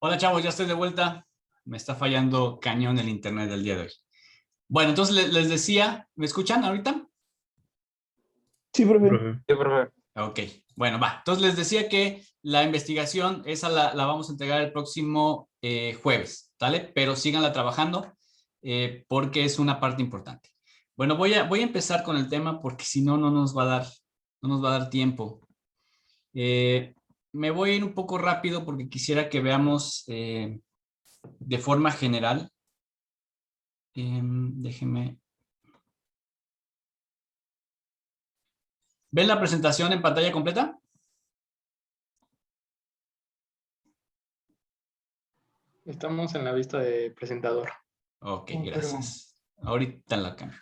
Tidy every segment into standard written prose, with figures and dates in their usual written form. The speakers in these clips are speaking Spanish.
Hola chavos, ya estoy de vuelta. Me está fallando cañón el internet del día de hoy. Bueno, entonces les decía, ¿me escuchan ahorita? Sí, profe. Profe. Sí, profe. Ok, bueno, va. Entonces les decía que la investigación, esa la vamos a entregar el próximo jueves, ¿vale? Pero síganla trabajando porque es una parte importante. Bueno, voy a empezar con el tema porque si no, no nos va a dar tiempo. Me voy a ir un poco rápido porque quisiera que veamos de forma general. Déjenme. ¿Ven la presentación en pantalla completa? Estamos en la vista de presentador. Ok, Oh, gracias. Ahorita la cambio.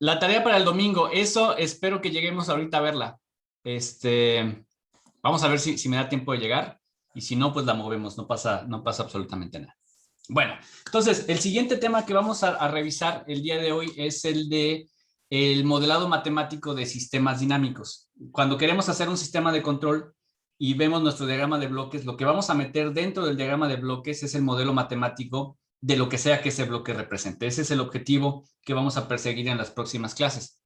La tarea para el domingo, eso espero que lleguemos ahorita a verla. Vamos a ver si me da tiempo de llegar y si no, pues la movemos, no pasa absolutamente nada. Bueno, entonces el siguiente tema que vamos a revisar el día de hoy es el de el modelado matemático de sistemas dinámicos. Cuando queremos hacer un sistema de control y vemos nuestro diagrama de bloques, lo que vamos a meter dentro del diagrama de bloques es el modelo matemático de lo que sea que ese bloque represente. Ese es el objetivo que vamos a perseguir en las próximas clases.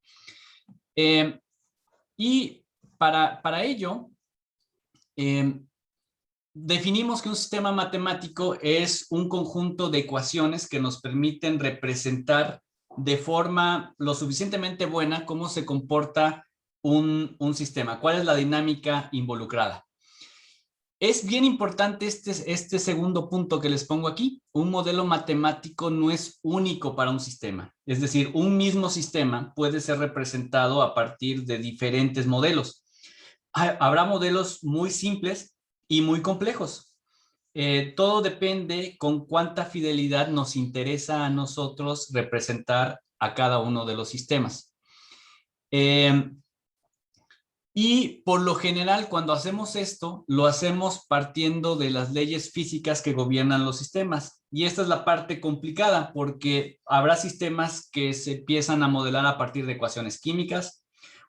Y para ello, definimos que un sistema matemático es un conjunto de ecuaciones que nos permiten representar de forma lo suficientemente buena cómo se comporta un sistema, cuál es la dinámica involucrada. Es bien importante este segundo punto que les pongo aquí. Un modelo matemático no es único para un sistema. Es decir, un mismo sistema puede ser representado a partir de diferentes modelos. Habrá modelos muy simples y muy complejos. Todo depende con cuánta fidelidad nos interesa a nosotros representar a cada uno de los sistemas. Y por lo general, cuando hacemos esto, lo hacemos partiendo de las leyes físicas que gobiernan los sistemas. Y esta es la parte complicada, porque habrá sistemas que se empiezan a modelar a partir de ecuaciones químicas,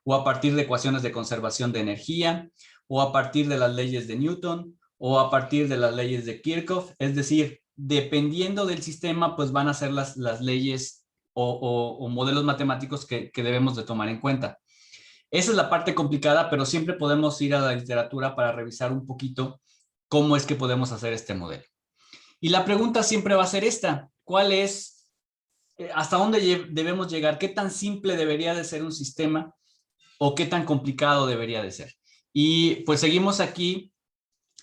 o a partir de ecuaciones de conservación de energía, o a partir de las leyes de Newton, o a partir de las leyes de Kirchhoff. Es decir, dependiendo del sistema, pues van a ser las leyes o modelos matemáticos que debemos de tomar en cuenta. Esa es la parte complicada, pero siempre podemos ir a la literatura para revisar un poquito cómo es que podemos hacer este modelo. Y la pregunta siempre va a ser esta: ¿cuál es, hasta dónde debemos llegar? ¿Qué tan simple debería de ser un sistema o qué tan complicado debería de ser? Y pues seguimos aquí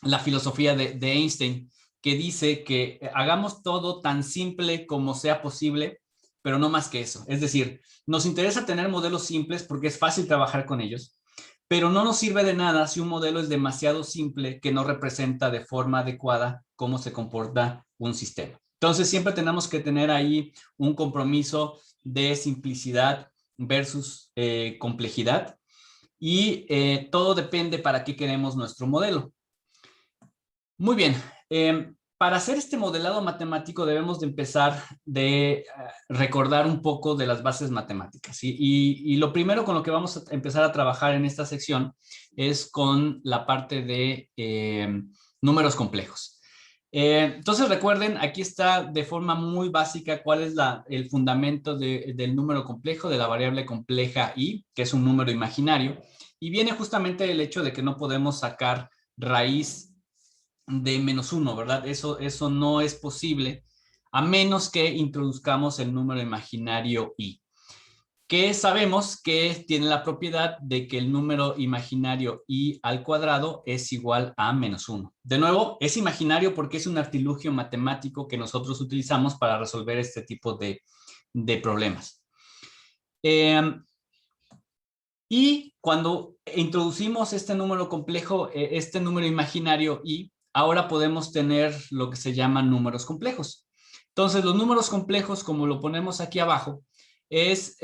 la filosofía de Einstein, que dice que hagamos todo tan simple como sea posible, pero no más que eso. Es decir, nos interesa tener modelos simples porque es fácil trabajar con ellos, pero no nos sirve de nada si un modelo es demasiado simple que no representa de forma adecuada cómo se comporta un sistema. Entonces siempre tenemos que tener ahí un compromiso de simplicidad versus complejidad y todo depende para qué queremos nuestro modelo. Muy bien, para hacer este modelado matemático debemos de empezar de recordar un poco de las bases matemáticas. Y lo primero con lo que vamos a empezar a trabajar en esta sección es con la parte de números complejos. Entonces recuerden, aquí está de forma muy básica cuál es el fundamento del número complejo, de la variable compleja i, que es un número imaginario, y viene justamente del hecho de que no podemos sacar raíz de -1, ¿verdad? Eso no es posible a menos que introduzcamos el número imaginario i, que sabemos que tiene la propiedad de que el número imaginario i al cuadrado es igual a -1. De nuevo, es imaginario porque es un artilugio matemático que nosotros utilizamos para resolver este tipo de problemas. Y cuando introducimos este número complejo, este número imaginario i, ahora podemos tener lo que se llaman números complejos. Entonces, los números complejos, como lo ponemos aquí abajo, es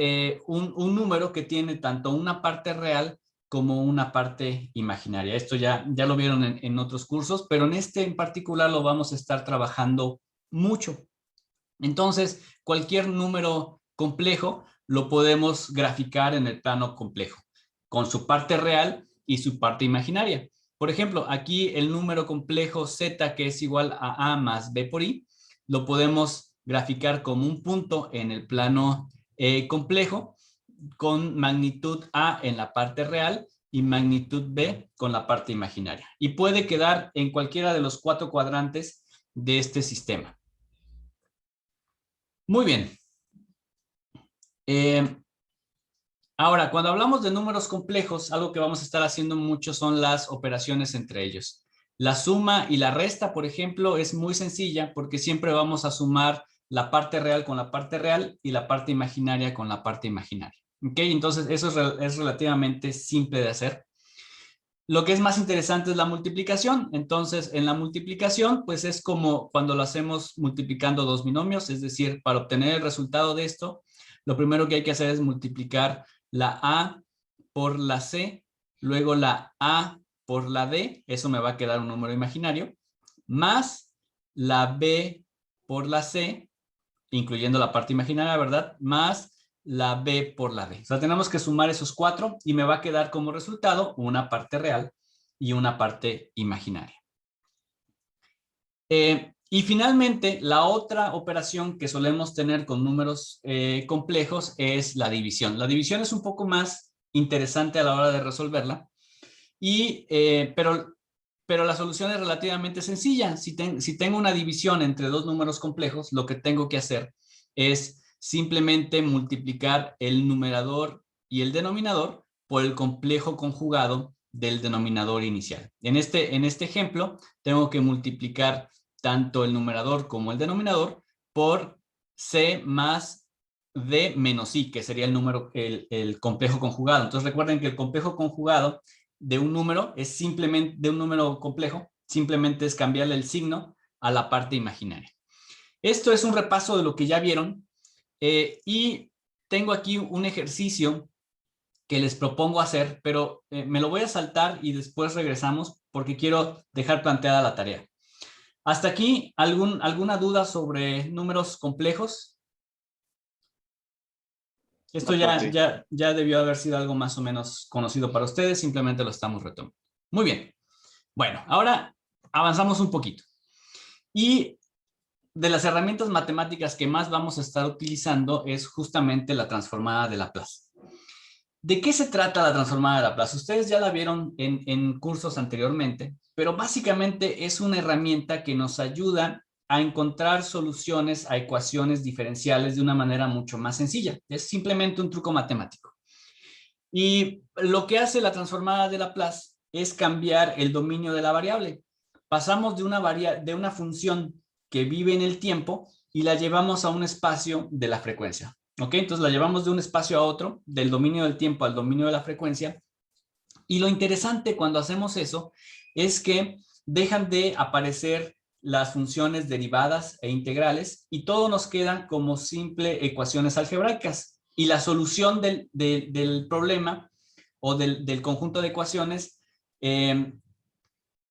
un número que tiene tanto una parte real como una parte imaginaria. Esto ya lo vieron en otros cursos, pero en este en particular lo vamos a estar trabajando mucho. Entonces, cualquier número complejo lo podemos graficar en el plano complejo, con su parte real y su parte imaginaria. Por ejemplo, aquí el número complejo z, que es igual a más b por i, lo podemos graficar como un punto en el plano complejo con magnitud a en la parte real y magnitud b con la parte imaginaria. Y puede quedar en cualquiera de los 4 cuadrantes de este sistema. Muy bien. Ahora, cuando hablamos de números complejos, algo que vamos a estar haciendo mucho son las operaciones entre ellos. La suma y la resta, por ejemplo, es muy sencilla porque siempre vamos a sumar la parte real con la parte real y la parte imaginaria con la parte imaginaria. ¿Ok? Entonces, eso es relativamente simple de hacer. Lo que es más interesante es la multiplicación. Entonces, en la multiplicación, pues es como cuando lo hacemos multiplicando dos binomios, es decir, para obtener el resultado de esto, lo primero que hay que hacer es multiplicar la A por la C, luego la A por la D, eso me va a quedar un número imaginario, más la B por la C, incluyendo la parte imaginaria, ¿verdad? Más la B por la D. O sea, tenemos que sumar esos 4 y me va a quedar como resultado una parte real y una parte imaginaria. Y finalmente, la otra operación que solemos tener con números complejos es la división. La división es un poco más interesante a la hora de resolverla, pero la solución es relativamente sencilla. Si tengo una división entre dos números complejos, lo que tengo que hacer es simplemente multiplicar el numerador y el denominador por el complejo conjugado del denominador inicial. En este ejemplo, tengo que multiplicar tanto el numerador como el denominador por C más D menos I, que sería el complejo conjugado. Entonces recuerden que el complejo conjugado de un número es simplemente, de un número complejo, simplemente es cambiarle el signo a la parte imaginaria. Esto es un repaso de lo que ya vieron y tengo aquí un ejercicio que les propongo hacer, pero me lo voy a saltar y después regresamos porque quiero dejar planteada la tarea. ¿Hasta aquí alguna duda sobre números complejos? Esto ya debió haber sido algo más o menos conocido para ustedes, simplemente lo estamos retomando. Muy bien. Bueno, ahora avanzamos un poquito. Y de las herramientas matemáticas que más vamos a estar utilizando es justamente la transformada de Laplace. ¿De qué se trata la transformada de Laplace? Ustedes ya la vieron en cursos anteriormente, pero básicamente es una herramienta que nos ayuda a encontrar soluciones a ecuaciones diferenciales de una manera mucho más sencilla. Es simplemente un truco matemático. Y lo que hace la transformada de Laplace es cambiar el dominio de la variable. Pasamos de una función que vive en el tiempo y la llevamos a un espacio de la frecuencia. ¿Ok? Entonces la llevamos de un espacio a otro, del dominio del tiempo al dominio de la frecuencia. Y lo interesante cuando hacemos eso es que dejan de aparecer las funciones derivadas e integrales y todo nos queda como simple ecuaciones algebraicas. Y la solución del problema o del conjunto de ecuaciones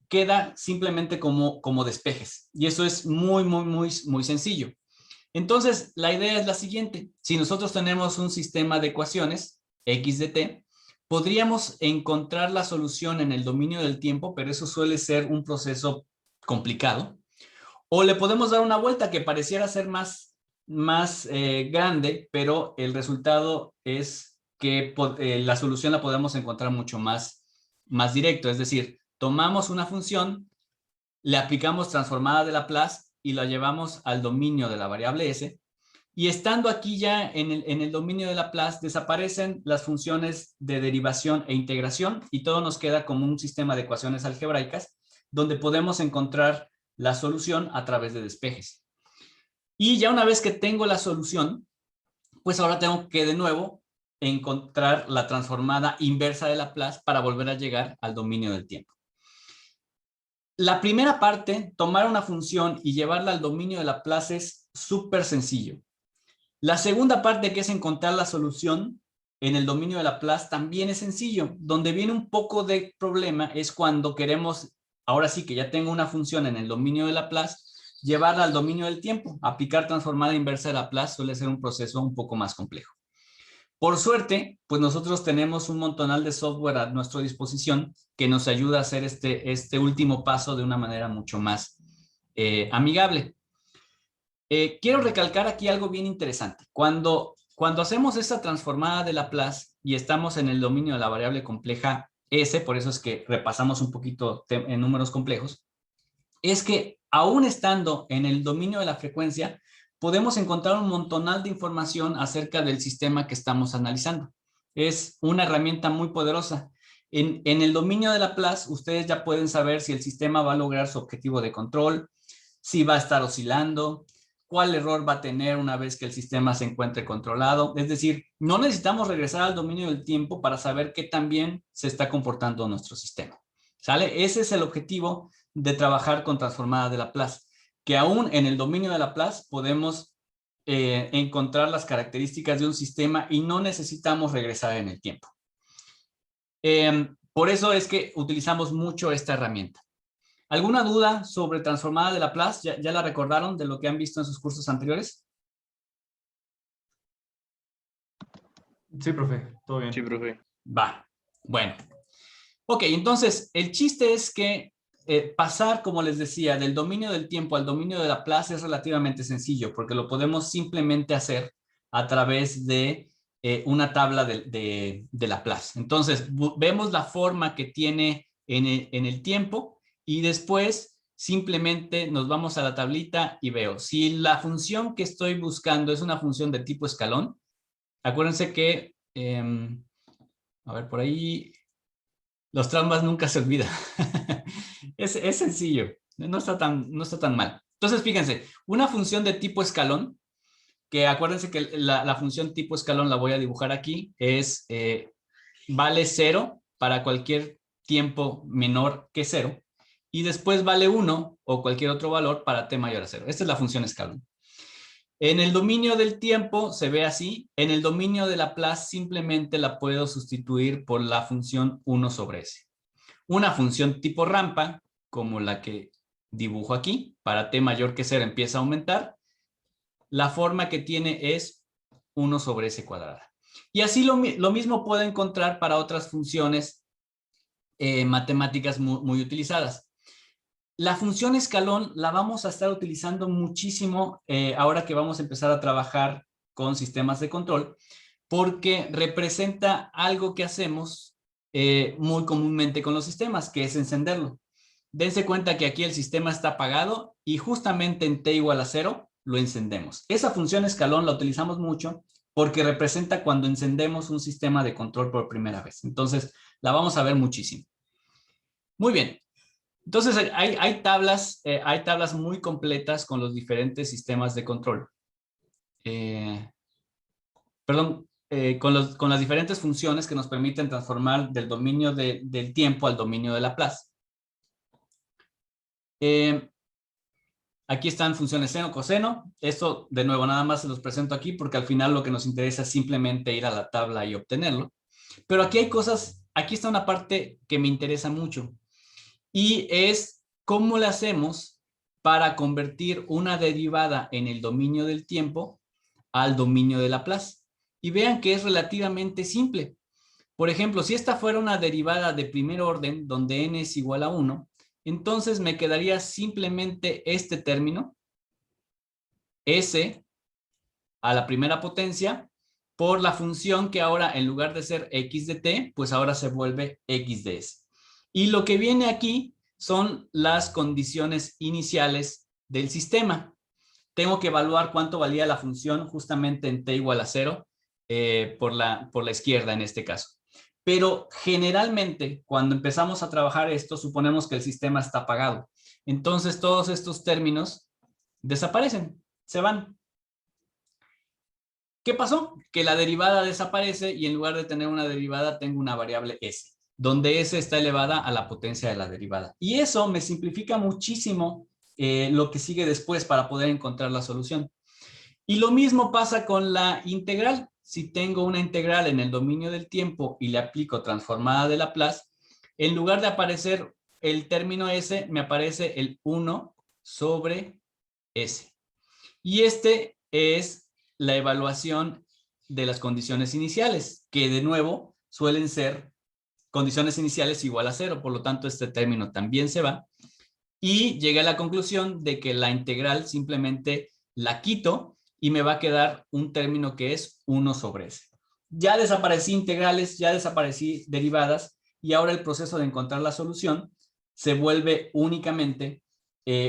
queda simplemente como despejes. Y eso es muy sencillo. Entonces, la idea es la siguiente. Si nosotros tenemos un sistema de ecuaciones, x de t, podríamos encontrar la solución en el dominio del tiempo, pero eso suele ser un proceso complicado. O le podemos dar una vuelta que pareciera ser más grande, pero el resultado es que la solución la podemos encontrar mucho más directo. Es decir, tomamos una función, le aplicamos transformada de Laplace y la llevamos al dominio de la variable s, y estando aquí ya en el dominio de Laplace desaparecen las funciones de derivación e integración y todo nos queda como un sistema de ecuaciones algebraicas donde podemos encontrar la solución a través de despejes. Y ya una vez que tengo la solución, pues ahora tengo que de nuevo encontrar la transformada inversa de Laplace para volver a llegar al dominio del tiempo. La primera parte, tomar una función y llevarla al dominio de Laplace es súper sencillo. La segunda parte, que es encontrar la solución en el dominio de Laplace, también es sencillo. Donde viene un poco de problema es cuando queremos, ahora sí que ya tengo una función en el dominio de Laplace, llevarla al dominio del tiempo. Aplicar transformada inversa de Laplace suele ser un proceso un poco más complejo. Por suerte, pues nosotros tenemos un montonal de software a nuestra disposición que nos ayuda a hacer este último paso de una manera mucho más amigable. Quiero recalcar aquí algo bien interesante. Cuando hacemos esta transformada de Laplace y estamos en el dominio de la variable compleja S, por eso es que repasamos un poquito en números complejos, es que aún estando en el dominio de la frecuencia, podemos encontrar un montonal de información acerca del sistema que estamos analizando. Es una herramienta muy poderosa. En el dominio de Laplace, ustedes ya pueden saber si el sistema va a lograr su objetivo de control, si va a estar oscilando, cuál error va a tener una vez que el sistema se encuentre controlado. Es decir, no necesitamos regresar al dominio del tiempo para saber qué tan bien se está comportando nuestro sistema. ¿Sale? Ese es el objetivo de trabajar con transformada de Laplace, que aún en el dominio de Laplace podemos encontrar las características de un sistema y no necesitamos regresar en el tiempo. Por eso es que utilizamos mucho esta herramienta. ¿Alguna duda sobre transformada de Laplace? ¿Ya la recordaron de lo que han visto en sus cursos anteriores? Sí, profe, todo bien. Sí, profe. Va, bueno. Ok, entonces el chiste es que pasar, como les decía, del dominio del tiempo al dominio de Laplace es relativamente sencillo, porque lo podemos simplemente hacer a través de una tabla de Laplace. Entonces, vemos la forma que tiene en el tiempo y después simplemente nos vamos a la tablita y veo. Si la función que estoy buscando es una función de tipo escalón, acuérdense que, a ver, por ahí, los traumas nunca se olvidan. Es sencillo, no está tan mal. Entonces, fíjense, una función de tipo escalón, que acuérdense que la función tipo escalón la voy a dibujar aquí, es vale 0 para cualquier tiempo menor que 0, y después vale 1 o cualquier otro valor para t mayor a 0. Esta es la función escalón. En el dominio del tiempo se ve así. En el dominio de Laplace simplemente la puedo sustituir por la función 1 sobre s. Una función tipo rampa, como la que dibujo aquí, para t mayor que 0 empieza a aumentar. La forma que tiene es 1 sobre s cuadrada. Y así lo mismo puedo encontrar para otras funciones matemáticas muy utilizadas. La función escalón la vamos a estar utilizando muchísimo ahora que vamos a empezar a trabajar con sistemas de control, porque representa algo que hacemos muy comúnmente con los sistemas, que es encenderlo. Dense cuenta que aquí el sistema está apagado y justamente en t igual a 0 lo encendemos. Esa función escalón la utilizamos mucho porque representa cuando encendemos un sistema de control por primera vez. Entonces, la vamos a ver muchísimo. Muy bien. Entonces, hay tablas muy completas con los diferentes sistemas de control. Con las diferentes funciones que nos permiten transformar del dominio del tiempo al dominio de Laplace. Aquí están funciones seno, coseno. Esto, de nuevo, nada más se los presento aquí porque al final lo que nos interesa es simplemente ir a la tabla y obtenerlo. Pero aquí hay cosas, aquí está una parte que me interesa mucho. Y es cómo le hacemos para convertir una derivada en el dominio del tiempo al dominio de Laplace. Y vean que es relativamente simple. Por ejemplo, si esta fuera una derivada de primer orden, donde n es igual a 1, entonces me quedaría simplemente este término, s a la primera potencia, por la función que ahora en lugar de ser x de t, pues ahora se vuelve x de s. Y lo que viene aquí son las condiciones iniciales del sistema. Tengo que evaluar cuánto valía la función justamente en t igual a 0 por la izquierda en este caso. Pero generalmente cuando empezamos a trabajar esto, suponemos que el sistema está apagado. Entonces todos estos términos desaparecen, se van. ¿Qué pasó? Que la derivada desaparece y en lugar de tener una derivada tengo una variable s, donde s está elevada a la potencia de la derivada. Y eso me simplifica muchísimo lo que sigue después para poder encontrar la solución. Y lo mismo pasa con la integral. Si tengo una integral en el dominio del tiempo y le aplico transformada de Laplace, en lugar de aparecer el término s, me aparece el 1 sobre s. Y este es la evaluación de las condiciones iniciales, que de nuevo suelen ser condiciones iniciales igual a 0, por lo tanto este término también se va. Y llegué a la conclusión de que la integral simplemente la quito y me va a quedar un término que es 1 sobre s. Ya desaparecí integrales, ya desaparecí derivadas y ahora el proceso de encontrar la solución se vuelve únicamente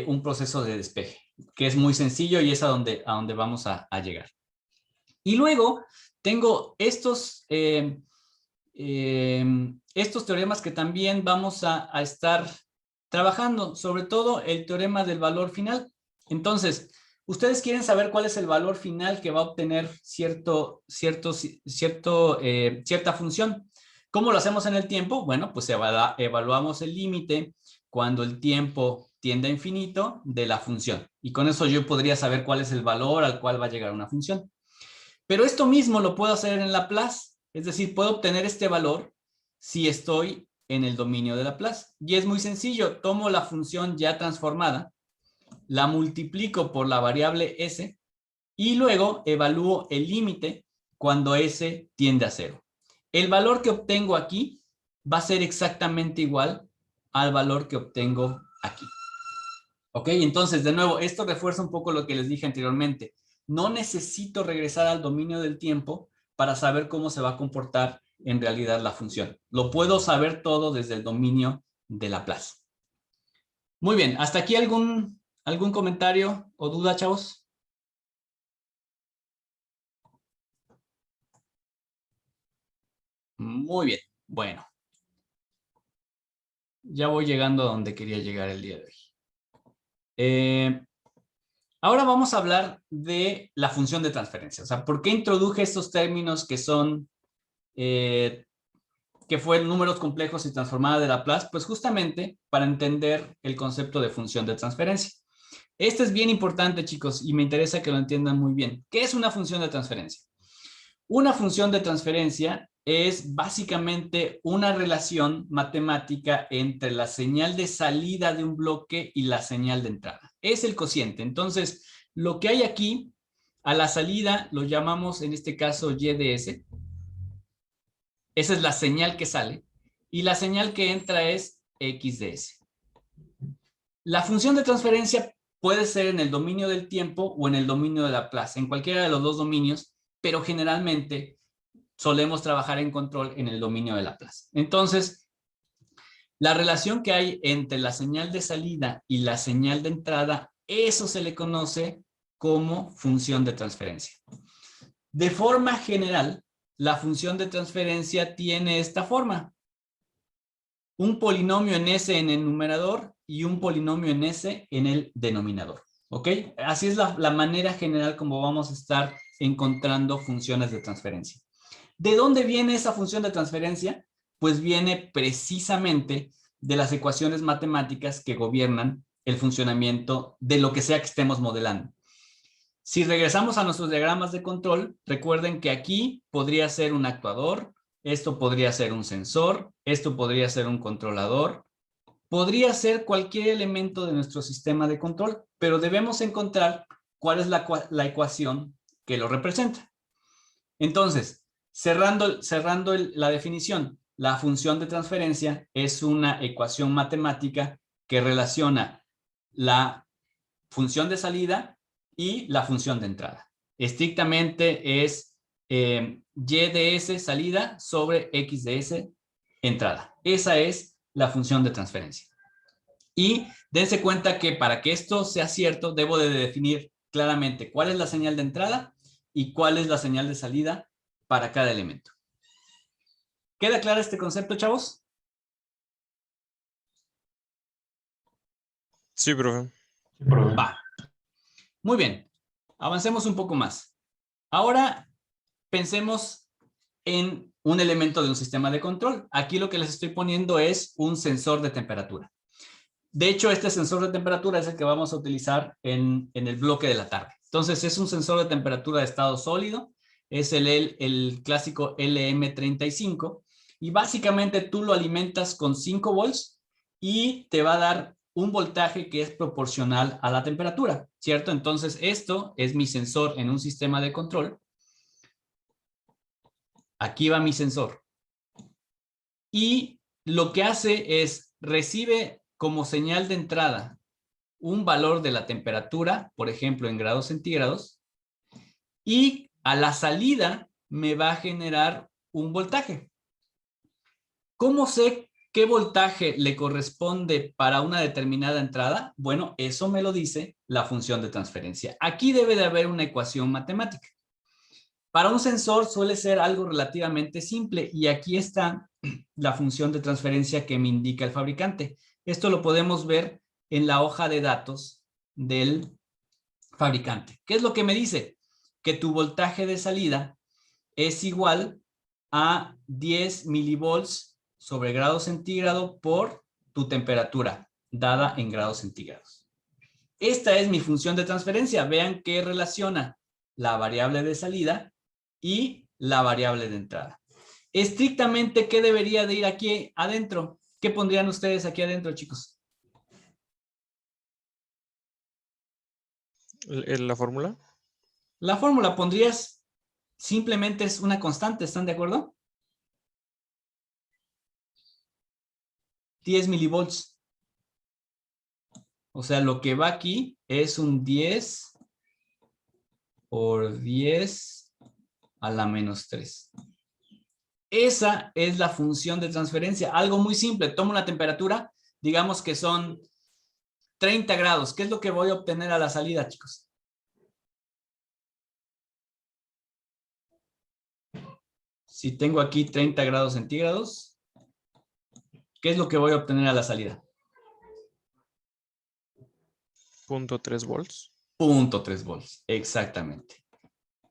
un proceso de despeje, que es muy sencillo y es a donde vamos a llegar. Y luego tengo estos teoremas que también vamos a estar trabajando, sobre todo el teorema del valor final. Entonces, ustedes quieren saber cuál es el valor final que va a obtener cierta función. ¿Cómo lo hacemos en el tiempo? Bueno, pues evaluamos el límite cuando el tiempo tiende a infinito de la función. Y con eso yo podría saber cuál es el valor al cual va a llegar una función. Pero esto mismo lo puedo hacer en Laplace. Es decir, puedo obtener este valor si estoy en el dominio de Laplace. Y es muy sencillo. Tomo la función ya transformada, la multiplico por la variable s y luego evalúo el límite cuando s tiende a 0. El valor que obtengo aquí va a ser exactamente igual al valor que obtengo aquí. ¿Ok? Entonces, de nuevo, esto refuerza un poco lo que les dije anteriormente. No necesito regresar al dominio del tiempo para saber cómo se va a comportar en realidad la función. Lo puedo saber todo desde el dominio de Laplace. Muy bien, ¿hasta aquí algún comentario o duda, chavos? Muy bien, bueno. Ya voy llegando a donde quería llegar el día de hoy. Ahora vamos a hablar de la función de transferencia. O sea, ¿por qué introduje estos términos que son, que fueron números complejos y transformada de Laplace? Pues justamente para entender el concepto de función de transferencia. Este es bien importante, chicos, y me interesa que lo entiendan muy bien. ¿Qué es una función de transferencia? Una función de transferencia es básicamente una relación matemática entre la señal de salida de un bloque y la señal de entrada. Es el cociente. Entonces, lo que hay aquí, a la salida lo llamamos en este caso y de s. Esa es la señal que sale. Y la señal que entra es x de s. La función de transferencia puede ser en el dominio del tiempo o en el dominio de Laplace, en cualquiera de los dos dominios, pero generalmente solemos trabajar en control en el dominio de Laplace. Entonces, la relación que hay entre la señal de salida y la señal de entrada, eso se le conoce como función de transferencia. De forma general, la función de transferencia tiene esta forma. Un polinomio en S en el numerador y un polinomio en S en el denominador. ¿Ok? Así es la manera general como vamos a estar encontrando funciones de transferencia. ¿De dónde viene esa función de transferencia? Pues viene precisamente de las ecuaciones matemáticas que gobiernan el funcionamiento de lo que sea que estemos modelando. Si regresamos a nuestros diagramas de control, recuerden que aquí podría ser un actuador, esto podría ser un sensor, esto podría ser un controlador, podría ser cualquier elemento de nuestro sistema de control, pero debemos encontrar cuál es la ecuación que lo representa. Entonces, cerrando la definición, la función de transferencia es una ecuación matemática que relaciona la función de salida y la función de entrada. Estrictamente es y de s salida sobre x de s entrada. Esa es la función de transferencia. Y dense cuenta que para que esto sea cierto, debo de definir claramente cuál es la señal de entrada y cuál es la señal de salida para cada elemento. ¿Queda claro este concepto, chavos? Sí, profe. Va. Muy bien. Avancemos un poco más. Ahora pensemos en un elemento de un sistema de control. Aquí lo que les estoy poniendo es un sensor de temperatura. De hecho, este sensor de temperatura es el que vamos a utilizar en el bloque de la tarde. Entonces, es un sensor de temperatura de estado sólido. Es el clásico LM35. Y básicamente tú lo alimentas con 5 volts y te va a dar un voltaje que es proporcional a la temperatura, ¿cierto? Entonces, esto es mi sensor en un sistema de control. Aquí va mi sensor. Y lo que hace es recibe como señal de entrada un valor de la temperatura, por ejemplo, en grados centígrados, y a la salida me va a generar un voltaje. ¿Cómo sé qué voltaje le corresponde para una determinada entrada? Bueno, eso me lo dice la función de transferencia. Aquí debe de haber una ecuación matemática. Para un sensor suele ser algo relativamente simple y aquí está la función de transferencia que me indica el fabricante. Esto lo podemos ver en la hoja de datos del fabricante. ¿Qué es lo que me dice? Que tu voltaje de salida es igual a 10 milivolts sobre grado centígrado por tu temperatura dada en grados centígrados. Esta es mi función de transferencia. Vean que relaciona la variable de salida y la variable de entrada. Estrictamente, ¿qué debería de ir aquí adentro? ¿Qué pondrían ustedes aquí adentro, chicos? ¿La fórmula? La fórmula pondrías, simplemente es una constante, ¿están de acuerdo? 10 milivolts. O sea, lo que va aquí es un 10 por 10 a la menos 3. Esa es la función de transferencia. Algo muy simple. Tomo una temperatura, digamos que son 30 grados. ¿Qué es lo que voy a obtener a la salida, chicos? Si tengo aquí 30 grados centígrados, ¿qué es lo que voy a obtener a la salida? 0.3 volts. 0.3 volts, exactamente.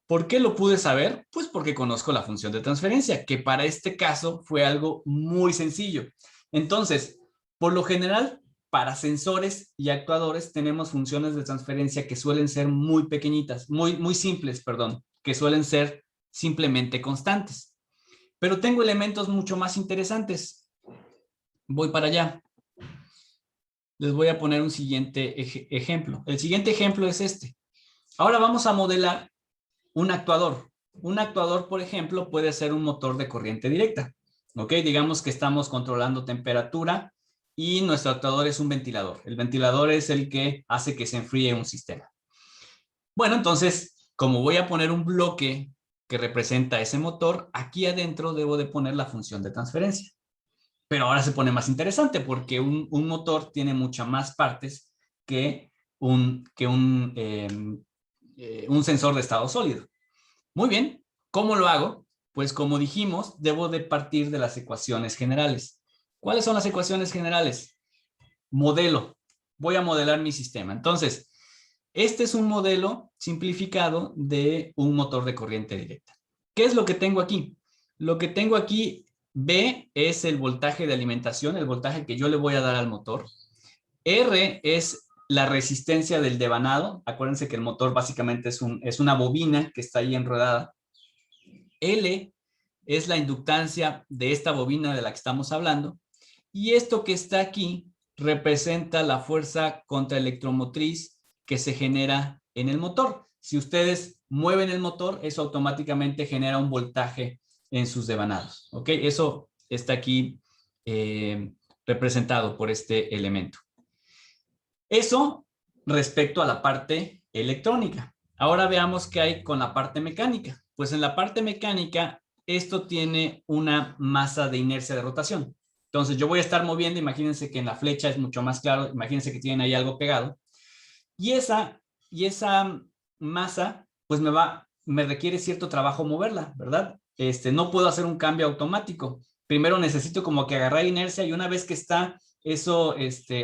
¿Por qué lo pude saber? Pues porque conozco la función de transferencia, que para este caso fue algo muy sencillo. Entonces, por lo general, para sensores y actuadores tenemos funciones de transferencia que suelen ser muy pequeñitas, muy simples, perdón, que suelen ser simplemente constantes. Pero tengo elementos mucho más interesantes. Voy para allá. Les voy a poner un siguiente ejemplo. El siguiente ejemplo es este. Ahora vamos a modelar un actuador. Un actuador, por ejemplo, puede ser un motor de corriente directa. ¿Ok? Digamos que estamos controlando temperatura y nuestro actuador es un ventilador. El ventilador es el que hace que se enfríe un sistema. Bueno, entonces, como voy a poner un bloque que representa ese motor, aquí adentro debo de poner la función de transferencia. Pero ahora se pone más interesante porque un motor tiene muchas más partes que un sensor de estado sólido. Muy bien, ¿cómo lo hago? Pues como dijimos, debo de partir de las ecuaciones generales. ¿Cuáles son las ecuaciones generales? Modelo. Voy a modelar mi sistema. Entonces, este es un modelo simplificado de un motor de corriente directa. ¿Qué es lo que tengo aquí? Lo que tengo aquí, B es el voltaje de alimentación, el voltaje que yo le voy a dar al motor. R es la resistencia del devanado. Acuérdense que el motor básicamente es una bobina que está ahí enredada. L es la inductancia de esta bobina de la que estamos hablando. Y esto que está aquí representa la fuerza contraelectromotriz que se genera en el motor. Si ustedes mueven el motor, eso automáticamente genera un voltaje en sus devanados. ¿Ok? Eso está aquí representado por este elemento. Eso respecto a la parte electrónica. Ahora veamos qué hay con la parte mecánica. Pues en la parte mecánica, esto tiene una masa de inercia de rotación. Entonces yo voy a estar moviendo, imagínense que en la flecha es mucho más claro, imagínense que tienen ahí algo pegado. Y esa masa, pues me requiere cierto trabajo moverla, ¿verdad? No puedo hacer un cambio automático. Primero necesito como que agarrar inercia y una vez que está eso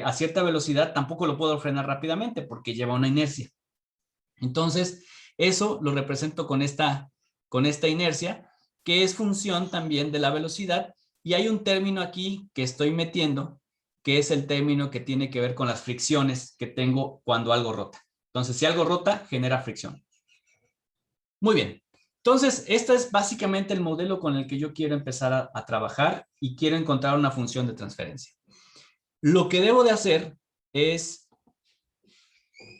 a cierta velocidad, tampoco lo puedo frenar rápidamente porque lleva una inercia. Entonces, eso lo represento con esta inercia, que es función también de la velocidad. Y hay un término aquí que estoy metiendo, que es el término que tiene que ver con las fricciones que tengo cuando algo rota. Entonces, si algo rota, genera fricción. Muy bien. Entonces, este es básicamente el modelo con el que yo quiero empezar a trabajar y quiero encontrar una función de transferencia. Lo que debo de hacer es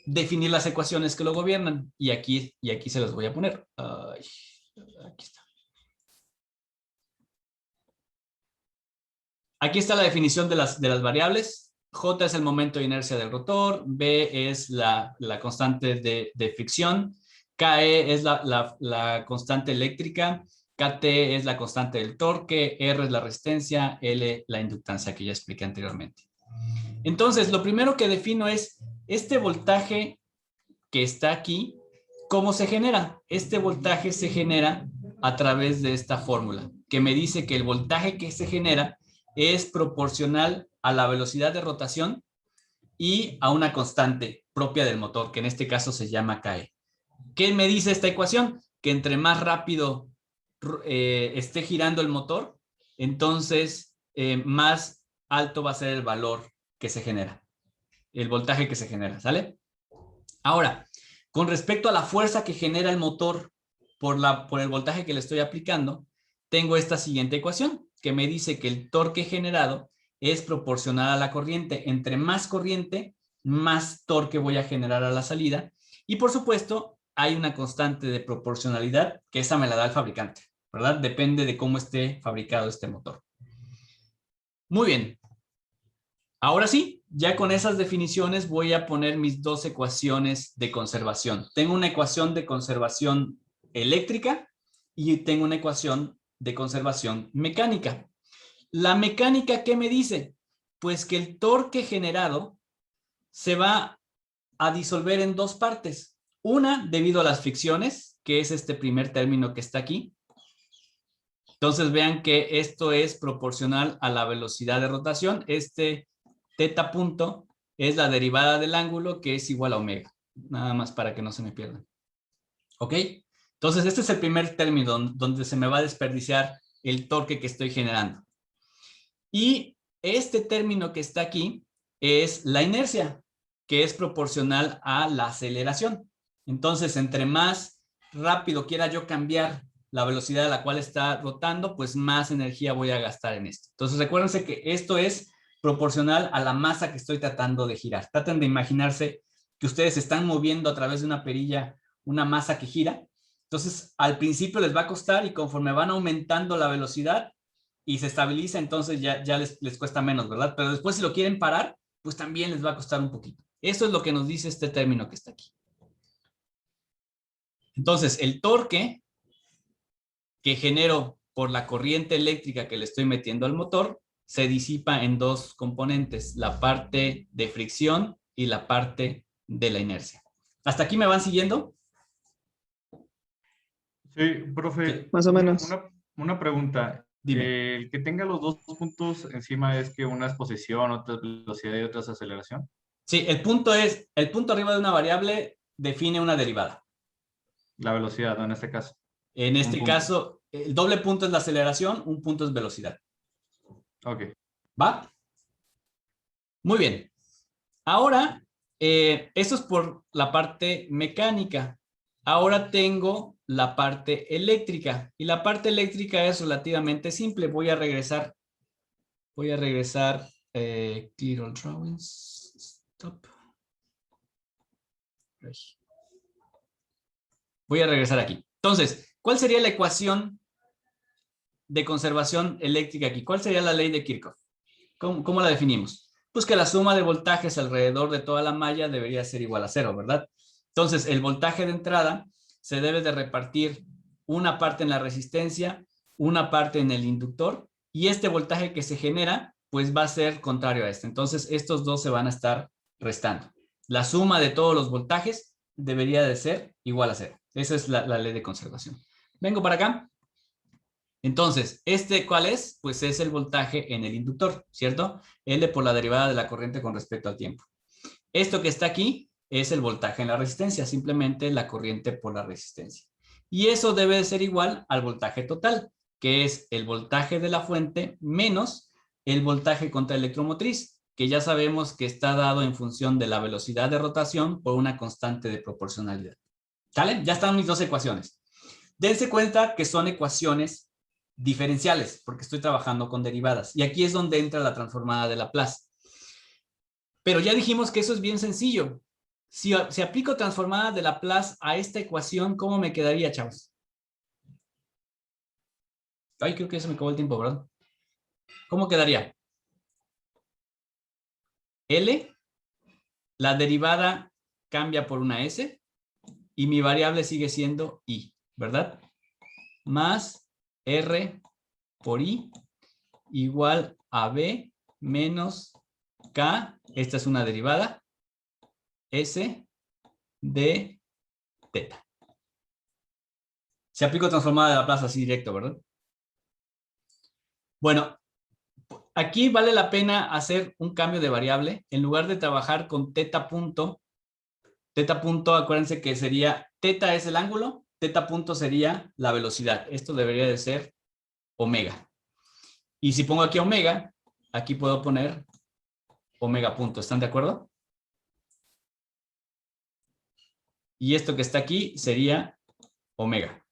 definir las ecuaciones que lo gobiernan y aquí se las voy a poner. Aquí está. Aquí está la definición de las variables. J es el momento de inercia del rotor, B es la constante de fricción, KE es la constante eléctrica, KT es la constante del torque, R es la resistencia, L la inductancia que ya expliqué anteriormente. Entonces, lo primero que defino es este voltaje que está aquí, ¿cómo se genera? Este voltaje se genera a través de esta fórmula, que me dice que el voltaje que se genera es proporcional a la velocidad de rotación y a una constante propia del motor, que en este caso se llama KE. ¿Qué me dice esta ecuación? Que entre más rápido esté girando el motor, entonces más alto va a ser el valor que se genera, el voltaje que se genera, ¿sale? Ahora, con respecto a la fuerza que genera el motor por el voltaje que le estoy aplicando, tengo esta siguiente ecuación que me dice que el torque generado es proporcional a la corriente. Entre más corriente, más torque voy a generar a la salida. Y por supuesto, hay una constante de proporcionalidad que esa me la da el fabricante, ¿verdad? Depende de cómo esté fabricado este motor. Muy bien. Ahora sí, ya con esas definiciones voy a poner mis dos ecuaciones de conservación. Tengo una ecuación de conservación eléctrica y tengo una ecuación de conservación mecánica. La mecánica, ¿qué me dice? Pues que el torque generado se va a disolver en dos partes. Una, debido a las fricciones, que es este primer término que está aquí. Entonces vean que esto es proporcional a la velocidad de rotación. Este teta punto es la derivada del ángulo, que es igual a omega. Nada más para que no se me pierdan. ¿Ok? Entonces este es el primer término donde se me va a desperdiciar el torque que estoy generando. Y este término que está aquí es la inercia, que es proporcional a la aceleración. Entonces, entre más rápido quiera yo cambiar la velocidad a la cual está rotando, pues más energía voy a gastar en esto. Entonces, recuérdense que esto es proporcional a la masa que estoy tratando de girar. Traten de imaginarse que ustedes están moviendo a través de una perilla una masa que gira. Entonces, al principio les va a costar y conforme van aumentando la velocidad y se estabiliza, entonces ya les cuesta menos, ¿verdad? Pero después si lo quieren parar, pues también les va a costar un poquito. Eso es lo que nos dice este término que está aquí. Entonces, el torque que genero por la corriente eléctrica que le estoy metiendo al motor se disipa en dos componentes, la parte de fricción y la parte de la inercia. ¿Hasta aquí me van siguiendo? Sí, profe. Más o menos. Una pregunta. Dime. El que tenga los dos puntos encima es que una es posición, otra es velocidad y otra es aceleración. Sí, el punto arriba de una variable define una derivada. La velocidad, ¿no? En este caso. En este caso, el doble punto es la aceleración, un punto es velocidad. Ok. ¿Va? Muy bien. Ahora, eso es por la parte mecánica. Ahora tengo la parte eléctrica. Y la parte eléctrica es relativamente simple. Voy a regresar. Clear all drawings. Stop. Voy a regresar aquí. Entonces, ¿cuál sería la ecuación de conservación eléctrica aquí? ¿Cuál sería la ley de Kirchhoff? ¿Cómo la definimos? Pues que la suma de voltajes alrededor de toda la malla debería ser igual a cero, ¿verdad? Entonces, el voltaje de entrada se debe de repartir una parte en la resistencia, una parte en el inductor, y este voltaje que se genera, pues va a ser contrario a este. Entonces, estos dos se van a estar restando. La suma de todos los voltajes debería de ser igual a cero. Esa es la ley de conservación. Vengo para acá. Entonces, ¿cuál es? Pues es el voltaje en el inductor, ¿cierto? L por la derivada de la corriente con respecto al tiempo. Esto que está aquí es el voltaje en la resistencia, simplemente la corriente por la resistencia. Y eso debe de ser igual al voltaje total, que es el voltaje de la fuente menos el voltaje contraelectromotriz, que ya sabemos que está dado en función de la velocidad de rotación por una constante de proporcionalidad. ¿Sale? Ya están mis dos ecuaciones. Dense cuenta que son ecuaciones diferenciales, porque estoy trabajando con derivadas. Y aquí es donde entra la transformada de Laplace. Pero ya dijimos que eso es bien sencillo. Si aplico transformada de Laplace a esta ecuación, ¿cómo me quedaría, chavos? Ay, creo que se me acabó el tiempo, ¿verdad? ¿Cómo quedaría? L, la derivada cambia por una S y mi variable sigue siendo I, ¿verdad? Más R por I igual a B menos K, esta es una derivada, S de teta. Se aplica transformada de Laplace así directo, ¿verdad? Bueno, aquí vale la pena hacer un cambio de variable. En lugar de trabajar con teta punto, acuérdense que sería, teta es el ángulo, teta punto sería la velocidad. Esto debería de ser omega. Y si pongo aquí omega, aquí puedo poner omega punto. ¿Están de acuerdo? Y esto que está aquí sería omega.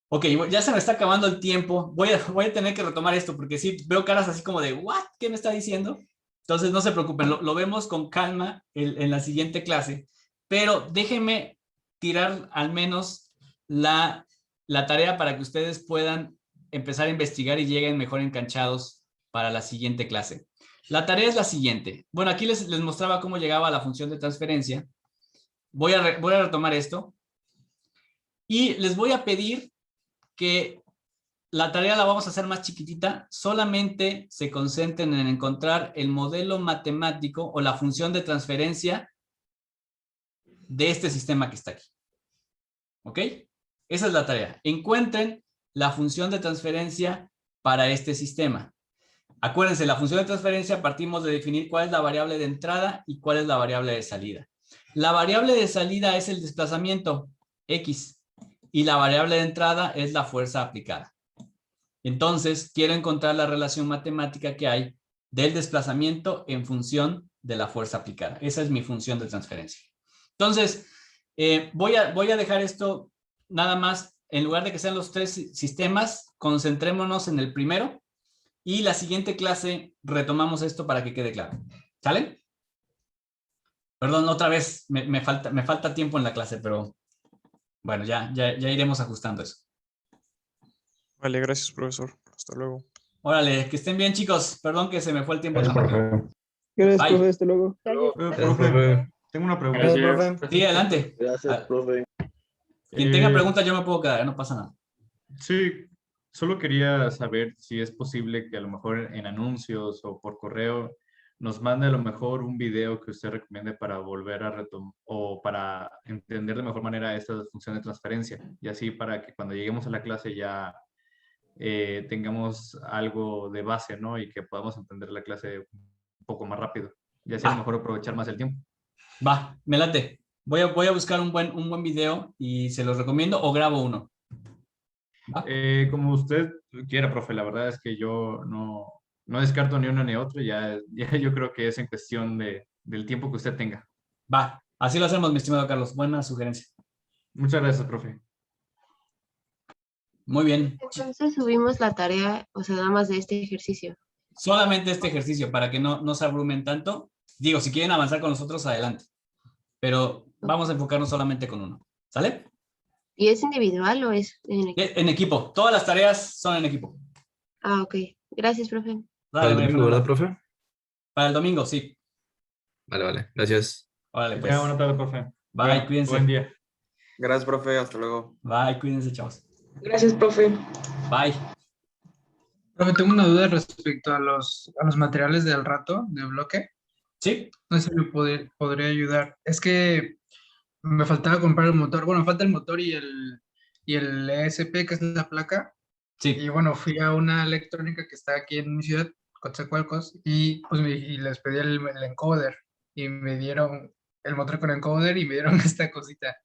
Ok, ya se me está acabando el tiempo. Voy a tener que retomar esto porque sí veo caras así como de, ¿what? ¿Qué me está diciendo? Entonces no se preocupen, lo vemos con calma en la siguiente clase. Pero déjenme tirar al menos la tarea para que ustedes puedan empezar a investigar y lleguen mejor enganchados para la siguiente clase. La tarea es la siguiente. Bueno, aquí les mostraba cómo llegaba a la función de transferencia. Voy a retomar esto. Y les voy a pedir que la tarea la vamos a hacer más chiquitita, solamente se concentren en encontrar el modelo matemático o la función de transferencia de este sistema que está aquí. ¿Ok? Esa es la tarea. Encuentren la función de transferencia para este sistema. Acuérdense, la función de transferencia partimos de definir cuál es la variable de entrada y cuál es la variable de salida. La variable de salida es el desplazamiento, X, y la variable de entrada es la fuerza aplicada. Entonces, quiero encontrar la relación matemática que hay del desplazamiento en función de la fuerza aplicada. Esa es mi función de transferencia. Entonces, voy a dejar esto nada más, en lugar de que sean los tres sistemas, concentrémonos en el primero y la siguiente clase retomamos esto para que quede claro. ¿Sale? Perdón, otra vez, me falta tiempo en la clase, pero bueno, ya iremos ajustando eso. Vale, gracias, profesor. Hasta luego. Órale, que estén bien, chicos. Perdón que se me fue el tiempo. Gracias, Tan rápido. profe. Gracias, Bye. profe, hasta luego. Profe, tengo una pregunta. Gracias. Sí, adelante. Gracias, profe. Quien tenga preguntas, yo me puedo quedar, no pasa nada. Sí, solo quería saber si es posible que a lo mejor en anuncios o por correo nos mande a lo mejor un video que usted recomiende para volver a retomar o para entender de mejor manera esta función de transferencia y así para que cuando lleguemos a la clase ya tengamos algo de base, ¿no? Y que podamos entender la clase un poco más rápido y así a lo mejor aprovechar más el tiempo. Va, me late. Voy a buscar un buen video y se los recomiendo o grabo uno. ¿Va? Como usted quiera, profe, la verdad es que yo no descarto ni uno ni otro, ya yo creo que es en cuestión del tiempo que usted tenga. Va, así lo hacemos, mi estimado Carlos. Buena sugerencia. Muchas gracias, profe. Muy bien. Entonces subimos la tarea, o sea, nada más de este ejercicio. Solamente este ejercicio para que no se abrumen tanto. Digo, si quieren avanzar con nosotros, adelante. Pero vamos a enfocarnos solamente con uno. ¿Sale? ¿Y es individual o es en equipo? En equipo. Todas las tareas son en equipo. Ah, ok. Gracias, profe. Para Dale, el María domingo, ¿verdad, Fernanda. profe? Para el domingo, sí. Vale, gracias. Órale, Que pues. tenga buena tarde, profe. Bye, Bueno, cuídense. buen día. Gracias, profe. Hasta luego. Bye, cuídense, chavos. Gracias, profe. Bye. Profe, tengo una duda respecto a los materiales del rato, de bloque. ¿Sí? No sé si me podría ayudar. Es que me faltaba comprar el motor. Bueno, me falta el motor y el ESP, que es la placa. Sí. Y bueno, fui a una electrónica que está aquí en mi ciudad, Coatzacoalcos, y pues y les pedí el encoder. Y me dieron el motor con encoder y me dieron esta cosita.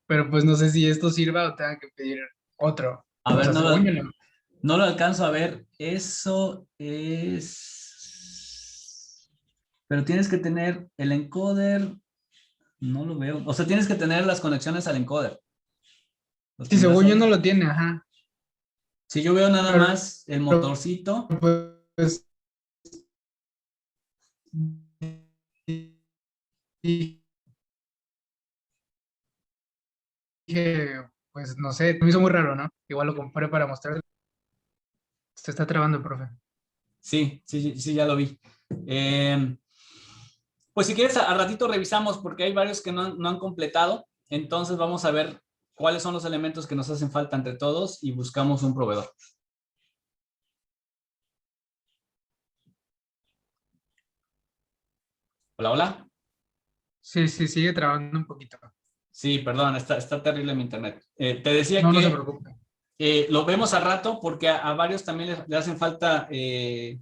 Pero pues no sé si esto sirva o tenga que pedir otro. A O ver, sea, según yo no. no lo alcanzo a ver. Eso es... Pero tienes que tener el encoder. No lo veo. O sea, tienes que tener las conexiones al encoder. Sí, según yo no lo tiene, ajá. Si yo veo nada Pero- más el motorcito. Pues dije, pues no sé, me hizo muy raro, ¿no? Igual lo compré para mostrar. Se está trabando, profe. Sí, ya lo vi. Pues si quieres, a ratito revisamos porque hay varios que no han completado. Entonces vamos a ver cuáles son los elementos que nos hacen falta entre todos y buscamos un proveedor. Hola, hola. Sí, sigue trabajando un poquito. Sí, perdón, está terrible mi internet. Te decía No, no se que preocupe. lo vemos a rato porque a varios también le hacen falta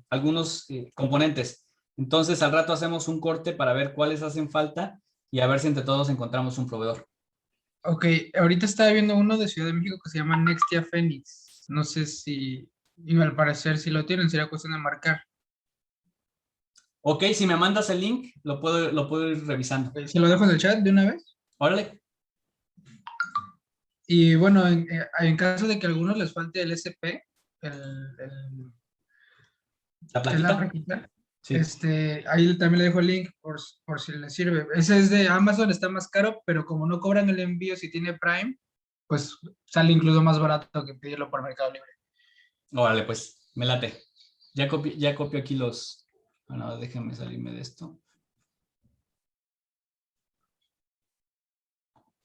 algunos componentes. Entonces al rato hacemos un corte para ver cuáles hacen falta y a ver si entre todos encontramos un proveedor. Ok, ahorita estaba viendo uno de Ciudad de México que se llama Nextia Phoenix. No sé si, y al parecer si lo tienen, sería cuestión de marcar. Ok, si me mandas el link, lo puedo ir revisando. Se lo dejo en el chat de una vez. Órale. Y bueno, en caso de que a algunos les falte el SP, el, ¿La es la plaquita? plaquita, Sí. ahí también le dejo el link por si les sirve. Ese es de Amazon, está más caro, pero como no cobran el envío si tiene Prime, pues sale incluso más barato que pedirlo por Mercado Libre. Órale, pues, me late. Ya copio aquí los... Bueno, déjenme salirme de esto.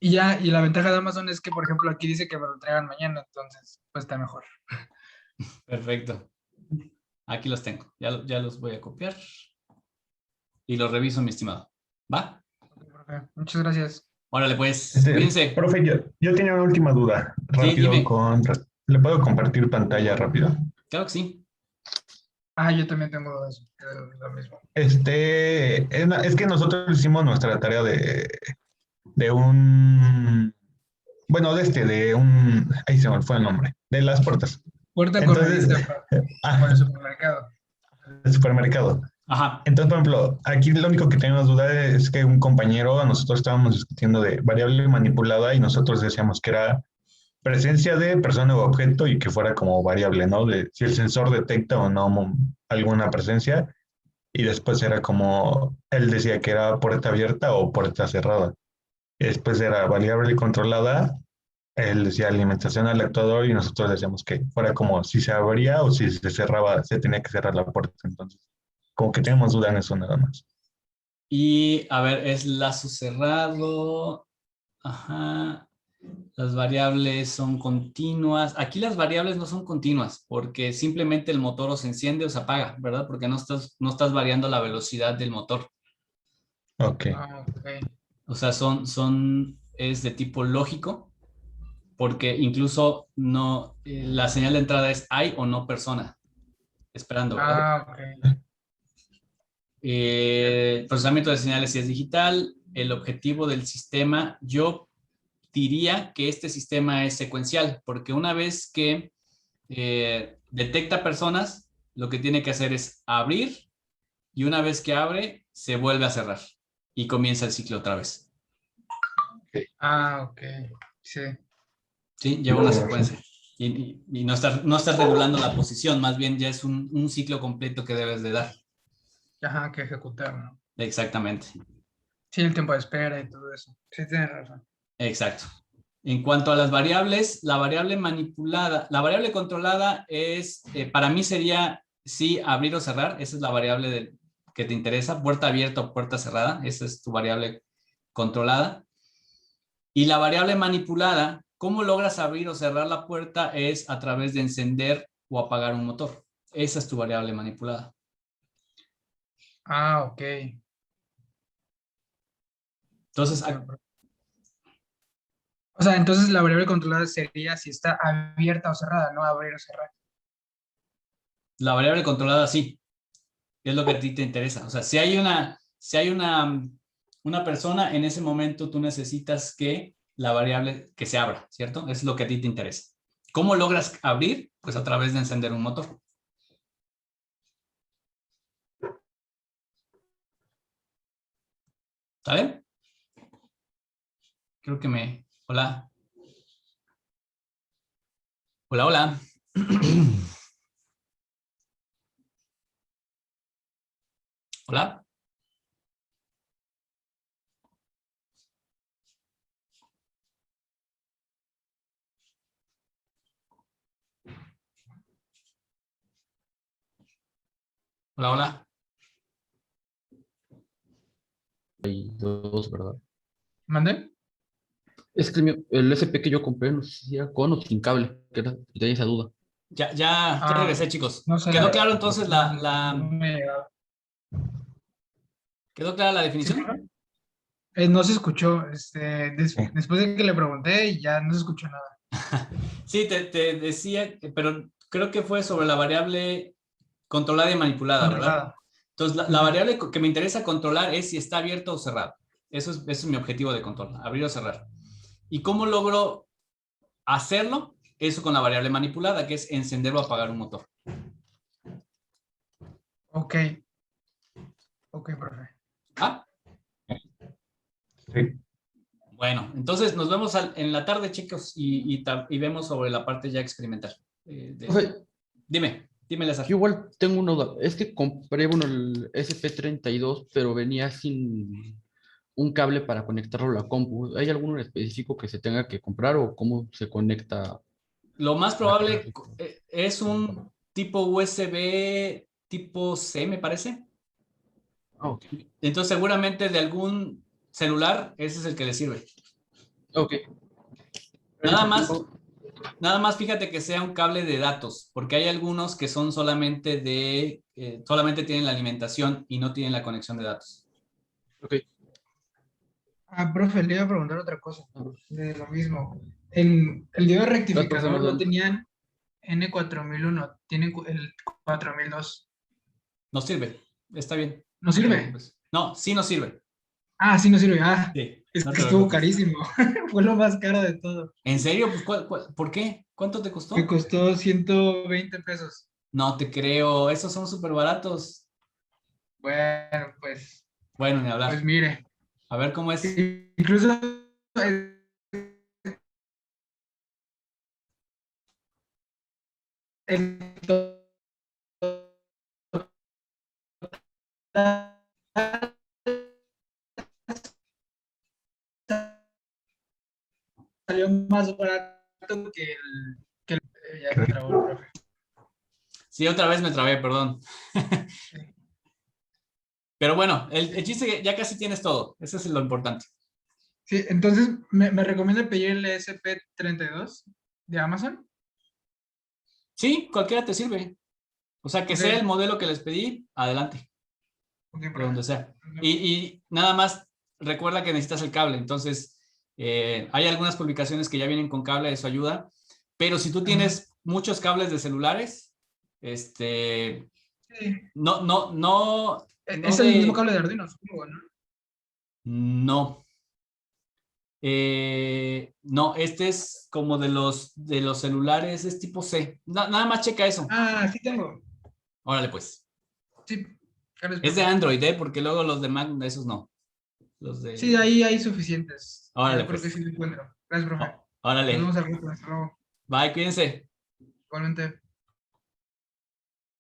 Y la ventaja de Amazon es que, por ejemplo, aquí dice que me lo traigan mañana, entonces, pues está mejor. Perfecto. Aquí los tengo. Ya los voy a copiar. Y los reviso, mi estimado. ¿Va? Muchas gracias. Órale, pues, cuídense. Profe, yo tenía una última duda. Sí, Rápido, dime. ¿le puedo compartir pantalla rápido? Claro que sí. Yo también tengo eso, lo mismo. Es que nosotros hicimos nuestra tarea de un, bueno, ahí se me fue el nombre, de las puertas. Puerta Entonces, corrediza para el supermercado. el supermercado. Ajá. Entonces, por ejemplo, aquí lo único que tenemos duda es que un compañero, nosotros estábamos discutiendo de variable manipulada y nosotros decíamos que era presencia de persona o objeto y que fuera como variable, ¿no? De si el sensor detecta o no alguna presencia. Y después era como, él decía que era puerta abierta o puerta cerrada. Y después era variable controlada, él decía alimentación al actuador y nosotros decíamos que fuera como si se abría o si se cerraba, se tenía que cerrar la puerta. Entonces, como que tenemos duda en eso nada más. Y, a ver, es lazo cerrado. Ajá. Las variables son continuas. Aquí las variables no son continuas porque simplemente el motor o se enciende o se apaga, ¿verdad? Porque no estás variando la velocidad del motor. Ok. Ok. O sea, es de tipo lógico porque incluso no, la señal de entrada es hay o no persona esperando, ¿verdad? Ok. El procesamiento de señales sí es digital. El objetivo del sistema, yo diría que este sistema es secuencial, porque una vez que detecta personas, lo que tiene que hacer es abrir y una vez que abre, se vuelve a cerrar y comienza el ciclo otra vez. Ok. Sí. ¿Sí? Lleva una secuencia. Y no estás regulando la posición, más bien ya es un ciclo completo que debes de dar. Ajá, que ejecutar, ¿no? Exactamente. Sí, el tiempo de espera y todo eso. Sí, tienes razón. Exacto. En cuanto a las variables, la variable manipulada, la variable controlada es, para mí sería sí abrir o cerrar, esa es la variable que te interesa, puerta abierta o puerta cerrada, esa es tu variable controlada. Y la variable manipulada, cómo logras abrir o cerrar la puerta es a través de encender o apagar un motor. Esa es tu variable manipulada. Ok. Entonces, O sea, entonces la variable controlada sería si está abierta o cerrada, no abrir o cerrar. la variable controlada sí, es lo que a ti te interesa. O sea, si hay una persona, en ese momento tú necesitas que la variable que se abra, ¿cierto? Es lo que a ti te interesa. ¿Cómo logras abrir? Pues a través de encender un motor. ¿Sale? Creo que Hola. Hola, hola. Hola. Hola, hola. Hay dos, ¿verdad? ¿Mande? Es que el SP que yo compré, no sé si era con o sin cable, que tenía esa duda. Ya regresé, chicos. No sé, ¿Quedó la claro verdad, entonces no me llegaba. ¿Quedó clara la ¿Sí, definición? profe? No se escuchó, Sí. después de que le pregunté, ya no se escuchó nada. Sí, te decía, pero creo que fue sobre la variable controlada y manipulada, ¿verdad? Controlada. Entonces, la variable que me interesa controlar es si está abierto o cerrado. Eso es mi objetivo de control, abrir o cerrar. ¿Y cómo logro hacerlo? Eso con la variable manipulada, que es encender o apagar un motor. Ok. Ok, profe. ¿Ah? Sí. Bueno, entonces nos vemos en la tarde, chicos, y vemos sobre la parte ya experimental. Profe, Dime, Lázaro. yo igual tengo una duda. Es que compré, bueno, el SP32, pero venía sin un cable para conectarlo a la compu. ¿Hay alguno en específico que se tenga que comprar o cómo se conecta? Lo más para que probable es un tipo USB tipo C, me parece. Ok. Entonces, seguramente de algún celular, ese es el que le sirve. Ok. Nada más fíjate que sea un cable de datos, porque hay algunos que son solamente solamente tienen la alimentación y no tienen la conexión de datos. Ok. Profe, le iba a preguntar otra cosa, de lo mismo. El diodo rectificador lo Perdón. tenían N4001, tienen el 4002. No sirve, está bien. ¿No No te sirve? preocupes. No, sí no sirve. Sí, no sirve. Sí, Es no que te estuvo preocupes. carísimo. Fue lo más caro de todo. ¿En serio? Pues, ¿por qué? ¿Cuánto te Me costó? costó 120 pesos. No te creo, esos son súper baratos. Bueno, pues, Bueno, ni hablar. mire. A ver cómo es. Incluso el salió más barato que el ya se trabó el profe. Sí, otra vez me trabé, perdón. Pero bueno, el chiste es que ya casi tienes todo. Eso es lo importante. Sí, entonces, ¿me recomienda pedir el SP32 de Amazon? Sí, cualquiera te sirve. O sea, que Ok, sea el modelo que les pedí, adelante, ok, de profe. donde sea. Y nada más, recuerda que necesitas el cable. Entonces, hay algunas publicaciones que ya vienen con cable, eso ayuda. Pero si tú tienes muchos cables de celulares, Sí. no Es el mismo cable de Arduino, supongo, ¿no? No. No, este es como de los celulares, es tipo C. Nada más checa eso. Sí tengo. Órale, pues. Sí, gracias, Es de profe. Android, porque luego los de Mac, esos no. Los Sí, de. ahí hay suficientes. Órale, Yo creo que pues. sí lo encuentro. Gracias, profe. Nos Órale. vemos al rato. Hasta luego. Bye, cuídense. Igualmente.